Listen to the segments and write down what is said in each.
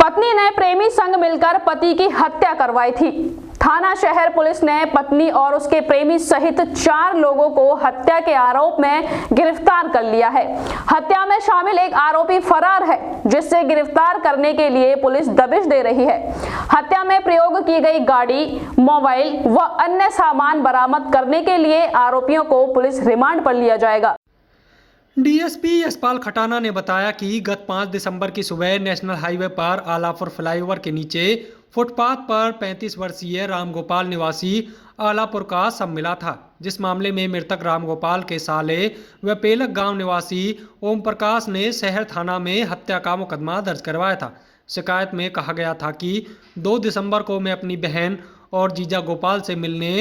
पत्नी ने प्रेमी संग मिलकर पति की हत्या करवाई थी। थाना शहर पुलिस ने पत्नी और उसके प्रेमी सहित 4 लोगों को हत्या के आरोप में गिरफ्तार कर लिया है। हत्या में शामिल एक आरोपी फरार है, जिससे गिरफ्तार करने के लिए पुलिस दबिश दे रही है। हत्या में प्रयोग की गई गाड़ी, मोबाइल व अन्य सामान बरामद करने के लिए आरोपियों को पुलिस रिमांड पर लिया जाएगा। डीएसपी यशपाल खटाना ने बताया कि गत 5 दिसंबर की सुबह नेशनल हाईवे पर आलापुर फ्लाईओवर के नीचे फुटपाथ पर 35 वर्षीय रामगोपाल निवासी आलापुर का शव मिला था, जिस मामले में मृतक रामगोपाल के साले व पेलक गांव निवासी ओम प्रकाश ने शहर थाना में हत्या का मुकदमा दर्ज करवाया था। शिकायत में कहा गया था कि 2 दिसंबर को मैं अपनी बहन और जीजा गोपाल से मिलने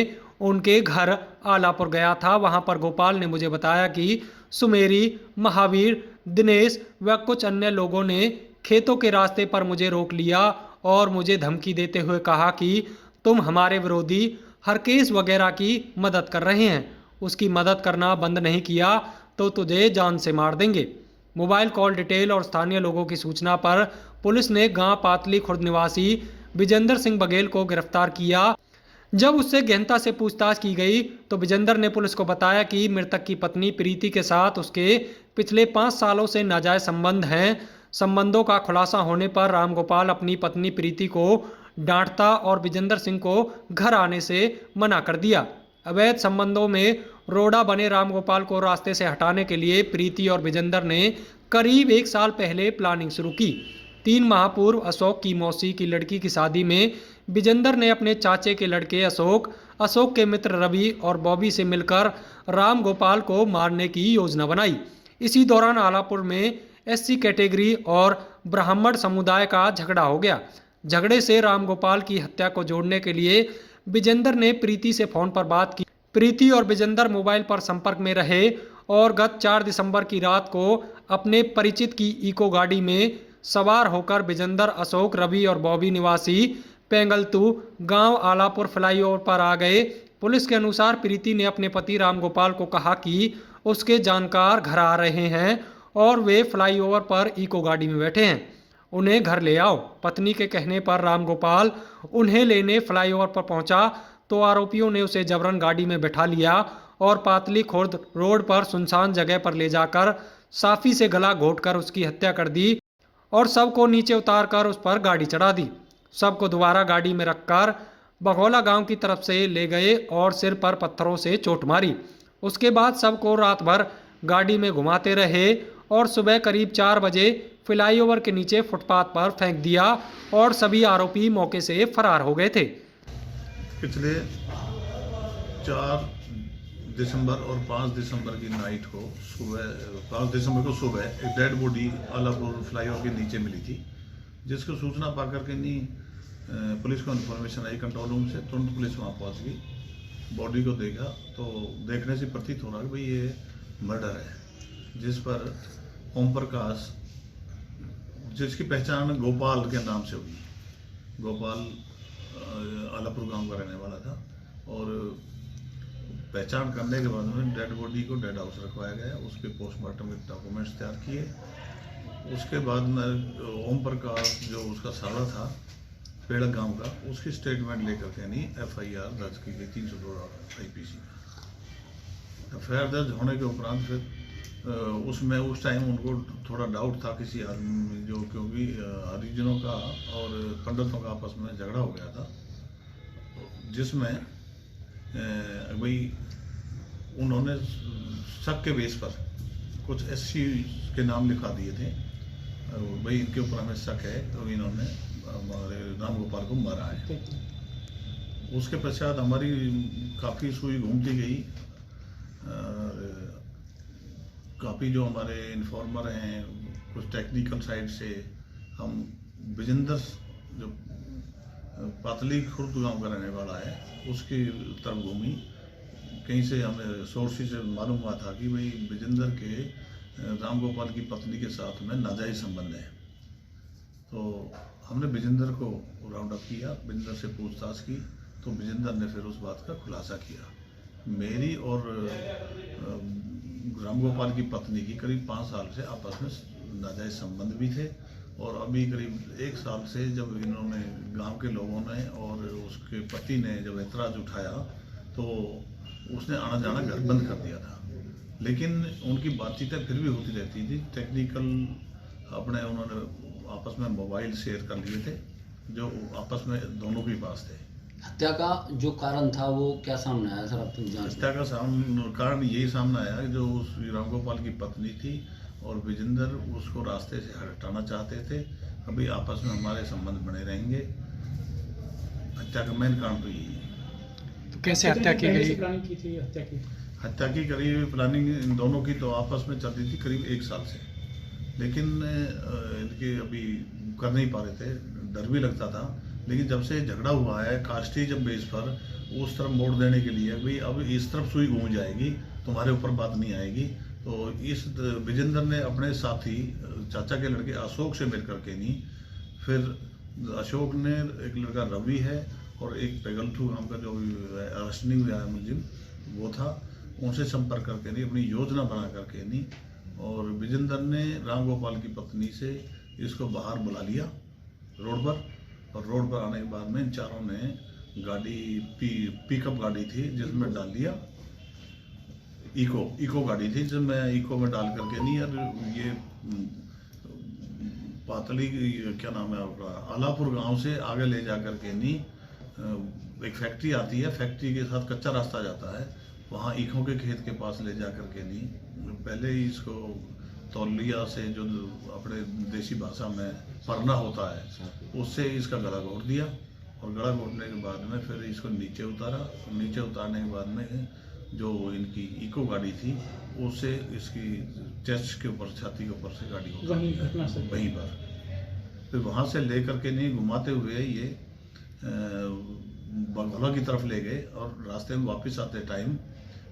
उनके घर आलापुर गया था। वहां पर गोपाल ने मुझे बताया कि सुमेरी, महावीर, दिनेश व कुछ अन्य लोगों ने खेतों के रास्ते पर मुझे रोक लिया और मुझे धमकी देते हुए कहा कि तुम हमारे विरोधी हरकेश वगैरह की मदद कर रहे हैं, उसकी मदद करना बंद नहीं किया तो तुझे जान से मार देंगे। मोबाइल कॉल डिटेल और स्थानीय लोगों की सूचना पर पुलिस ने गांव पातली खुर्द निवासी विजेंद्र सिंह बघेल को गिरफ्तार किया। जब उससे गहनता से पूछताछ की गई तो विजेंद्र ने पुलिस को बताया कि मृतक की पत्नी प्रीति के साथ उसके पिछले 5 सालों से नाजायज संबंध हैं। संबंधों का खुलासा होने पर रामगोपाल अपनी पत्नी प्रीति को डांटता और विजेंद्र सिंह को घर आने से मना कर दिया। अवैध संबंधों में रोड़ा बने रामगोपाल को रास्ते से हटाने के लिए प्रीति और विजेंद्र ने करीब 1 साल पहले प्लानिंग शुरू की। 3 माह पूर्व अशोक की मौसी की लड़की की शादी में विजेंद्र ने अपने चाचे के लड़के अशोक के मित्र रवि और बॉबी से मिलकर रामगोपाल को मारने की योजना बनाई। इसी दौरान आलापुर में एससी कैटेगरी और ब्राह्मण समुदाय का झगड़ा हो गया। झगड़े से रामगोपाल की हत्या को जोड़ने के लिए विजेंद्र ने प्रीति से फोन पर बात की। प्रीति और विजेंद्र मोबाइल पर संपर्क में रहे और गत 4 दिसंबर की रात को अपने परिचित की इको गाड़ी में सवार होकर विजेंद्र, अशोक, रवि और बॉबी निवासी पेंगलतू गांव आलापुर फ्लाईओवर पर आ गए। पुलिस के अनुसार प्रीति ने अपने पति रामगोपाल को कहा कि उसके जानकार घर आ रहे हैं और वे फ्लाईओवर पर इको गाड़ी में बैठे हैं, उन्हें घर ले आओ। पत्नी के कहने पर रामगोपाल उन्हें लेने फ्लाईओवर पर पहुंचा तो आरोपियों ने उसे जबरन गाड़ी में बैठा लिया और पातली खुर्द रोड पर सुनसान जगह पर ले जाकर साफी से गला घोंटकर उसकी हत्या कर दी और शव को नीचे उतारकर उस पर गाड़ी चढ़ा दी। शव को दोबारा गाड़ी में रखकर बघौला गांव की तरफ से ले गए और सिर पर पत्थरों से चोट मारी। उसके बाद शव को रात भर गाड़ी में घुमाते रहे और सुबह करीब 4 बजे फ्लाईओवर के नीचे फुटपाथ पर फेंक दिया और सभी आरोपी मौके से फरार हो गए थे। पिछले 4 दिसंबर और 5 दिसंबर की नाइट को सुबह 5 दिसंबर को सुबह एक डेड बॉडी आलापुर फ्लाईओवर के नीचे मिली थी, जिसको सूचना पाकर के नहीं पुलिस को इन्फॉर्मेशन आई कंट्रोल रूम से। तुरंत पुलिस वहाँ पहुँच गई। बॉडी को देखा तो देखने से प्रतीत हो रहा कि भाई ये मर्डर है, जिस पर ओम प्रकाश, जिसकी पहचान गोपाल के नाम से हुई। गोपाल आलापुर गांव का रहने वाला था और पहचान करने के बाद में डेड बॉडी को डेड हाउस रखवाया गया। उसके पोस्टमार्टम के डॉक्यूमेंट्स तैयार किए। उसके बाद में ओम प्रकाश जो उसका साला था पेड़क गांव का, उसकी स्टेटमेंट लेकर के नहीं FIR दर्ज की गई 302 IPC। FIR दर्ज होने के उपरांत फिर उसमें उस टाइम उनको थोड़ा डाउट था किसी आदमी में, जो क्योंकि हरिजनों का और पंडितों का आपस में झगड़ा हो गया था, जिसमें भाई उन्होंने शक के बेस पर कुछ SC के नाम लिखा दिए थे, भाई इनके ऊपर हमें शक है, तो इन्होंने हमारे रामगोपाल को मारा है। उसके पश्चात हमारी काफ़ी सुई घूमती गई। काफ़ी जो हमारे इन्फॉर्मर हैं, कुछ टेक्निकल साइड से हम विजेंद्र जो पातली खुर्द गांव का रहने वाला है उसकी तरफ घूमी। कहीं से हमें सोर्सेज से मालूम हुआ था कि भाई विजेंद्र के रामगोपाल की पत्नी के साथ में नाजायज संबंध है। तो हमने विजेंद्र को राउंड अप किया, विजेंद्र से पूछताछ की तो विजेंद्र ने फिर उस बात का खुलासा किया। मेरी और रामगोपाल की पत्नी की करीब 5 साल से आपस में नाजायज संबंध भी थे और अभी करीब 1 साल से जब इन्होंने गांव के लोगों ने और उसके पति ने जब ऐतराज़ उठाया तो उसने आना जाना घर बंद कर दिया था। लेकिन उनकी बातचीतें फिर भी होती रहती थी। टेक्निकल अपने उन्होंने आपस में मोबाइल शेयर कर लिए थे जो आपस में दोनों के पास थे। हत्या का जो कारण था वो क्या सामने आया सर? आप जांच हत्या का कारण यही सामने आया कि जो उस रामगोपाल की पत्नी थी और विजेंद्र उसको रास्ते से हटाना चाहते थे। अभी आपस में हमारे संबंध बने रहेंगे। हत्या का मेन कारण तो यही है। तो कैसे हत्या की गई? प्लानिंग की थी हत्या की करीब प्लानिंग इन दोनों की तो आपस में चल रही थी करीब 1 साल से, लेकिन इनके अभी कर नहीं पा रहे थे, डर भी लगता था। लेकिन जब से झगड़ा हुआ है कास्टिज्म बेस पर उस तरफ मोड़ देने के लिए भाई अब इस तरफ सुई घूम जाएगी, तुम्हारे ऊपर बात नहीं आएगी, तो इस विजेंद्र ने अपने साथी चाचा के लड़के अशोक से मिल करके नहीं, फिर अशोक ने एक लड़का रवि है और एक पेगलथू नाम का जो अरेस्ट नहीं हुआ है मुलजिम वो था, उनसे संपर्क करके नहीं अपनी योजना बना करके नहीं, और विजेंद्र ने रामगोपाल की पत्नी से इसको बाहर बुला लिया रोड पर, और रोड पर आने के बाद में इन चारों ने गाड़ी पिकअप गाड़ी थी जिसमें डाल दिया, इको गाड़ी थी जिसमें इको में डाल करके नहीं, और ये पातली क्या नाम है आपका आलापुर गांव से आगे ले जा करके नहीं, एक फैक्ट्री आती है, फैक्ट्री के साथ कच्चा रास्ता जाता है, वहाँ ईखों के खेत के पास ले जा करके नहीं पहले ही इसको तौलिया से जो अपने देसी भाषा में परना होता है उससे इसका गला घोट दिया, और गला घोटने के बाद में फिर इसको नीचे उतारा, नीचे उतारने के बाद में जो इनकी इको गाड़ी थी उससे इसकी चेस्ट के ऊपर छाती के ऊपर से गाड़ी को वहीं घटना से वहीं पर फिर वहाँ से ले करके नहीं घुमाते हुए ये बंगला की तरफ ले गए, और रास्ते में वापस आते टाइम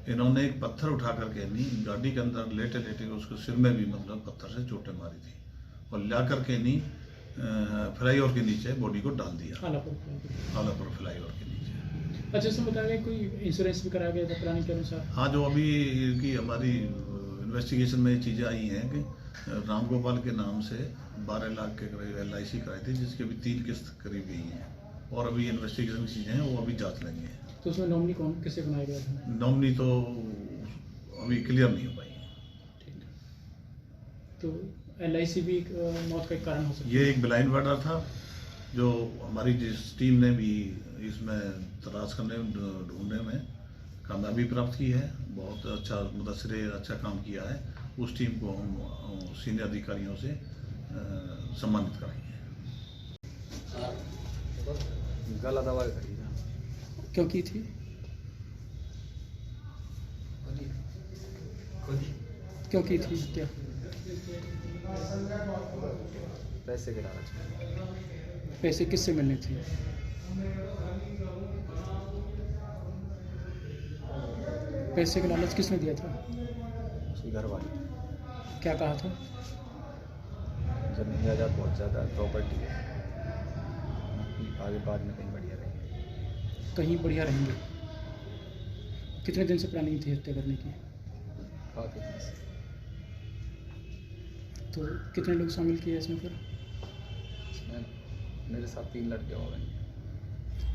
इन्होंने एक पत्थर उठा करके नहीं गाड़ी के अंदर लेटे लेटे उसको सिर में भी मतलब पत्थर से चोटें मारी थी, और ला करके नहीं फ्लाईओवर के नीचे बॉडी को डाल दिया, आलापुर फ्लाईओवर के नीचे। अच्छा, इसमें बताया गया कोई इंश्योरेंस भी कराया गया था प्लानिंग के अनुसार? हाँ, जो अभी की हमारी इन्वेस्टिगेशन में ये चीज़ें आई हैं कि रामगोपाल के नाम से 12 लाख के करीब LIC कराई थी, जिसके अभी 3 किस्त करीब गई हैं, और अभी इन्वेस्टिगेशन की चीज़ें हैं वो अभी जांच लेंगे। तो उसमें नॉमिनी कौन किसे बनाया गया था? नॉमिनी तो अभी क्लियर नहीं हो पाई। ठीक, तो LIC भी मौत का एक कारण हो सकता है? ये एक ब्लाइंड मर्डर था जो हमारी जिस टीम ने भी इसमें तलाश करने ढूंढने में कामयाबी प्राप्त की है, बहुत अच्छा मुदस्सिर अच्छा काम किया है, उस टीम को हम सीनियर अधिकारियों से सम्मानित कराएंगे। गला दवा करी क्यों की थी? क्यों की थी क्या? पैसे के लालच। पैसे किससे मिलने थे? पैसे का लालच किसने दिया था? उसके घर वाले। क्या कहा था? जमीन जायदाद बहुत ज़्यादा है, प्रॉपर्टी है, आगे बाद में कहीं बढ़िया रहेंगे। कहीं बढ़िया रहेंगे। कितने दिन से प्लानिंग थी हत्या करने की? काफ़ी दिन से। तो कितने लोग शामिल किए इसमें फिर? इसमें मेरे साथ 3 लड़के हो गए।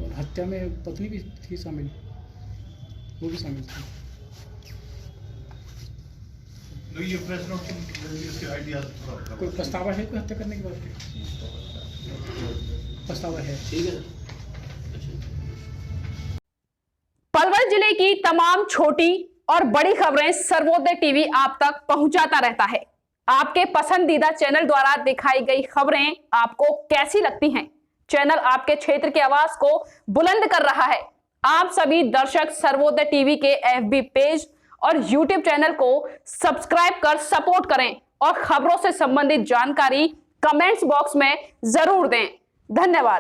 और हत्या में पत्नी भी थी शामिल? वो भी शामिल थी? ये प्रेस नोट के आइडिया कोई पछतावा है कोई हत्या करने के बाद? पछतावा है? ठीक है। पलवल जिले की तमाम छोटी और बड़ी खबरें सर्वोदय टीवी आप तक पहुंचाता रहता है। आपके पसंदीदा चैनल द्वारा दिखाई गई खबरें आपको कैसी लगती हैं? चैनल आपके क्षेत्र की आवाज को बुलंद कर रहा है। आप सभी दर्शक सर्वोदय टीवी के FB पेज और YouTube चैनल को सब्सक्राइब कर सपोर्ट करें और खबरों से संबंधित जानकारी कमेंट्स बॉक्स में जरूर दें। धन्यवाद।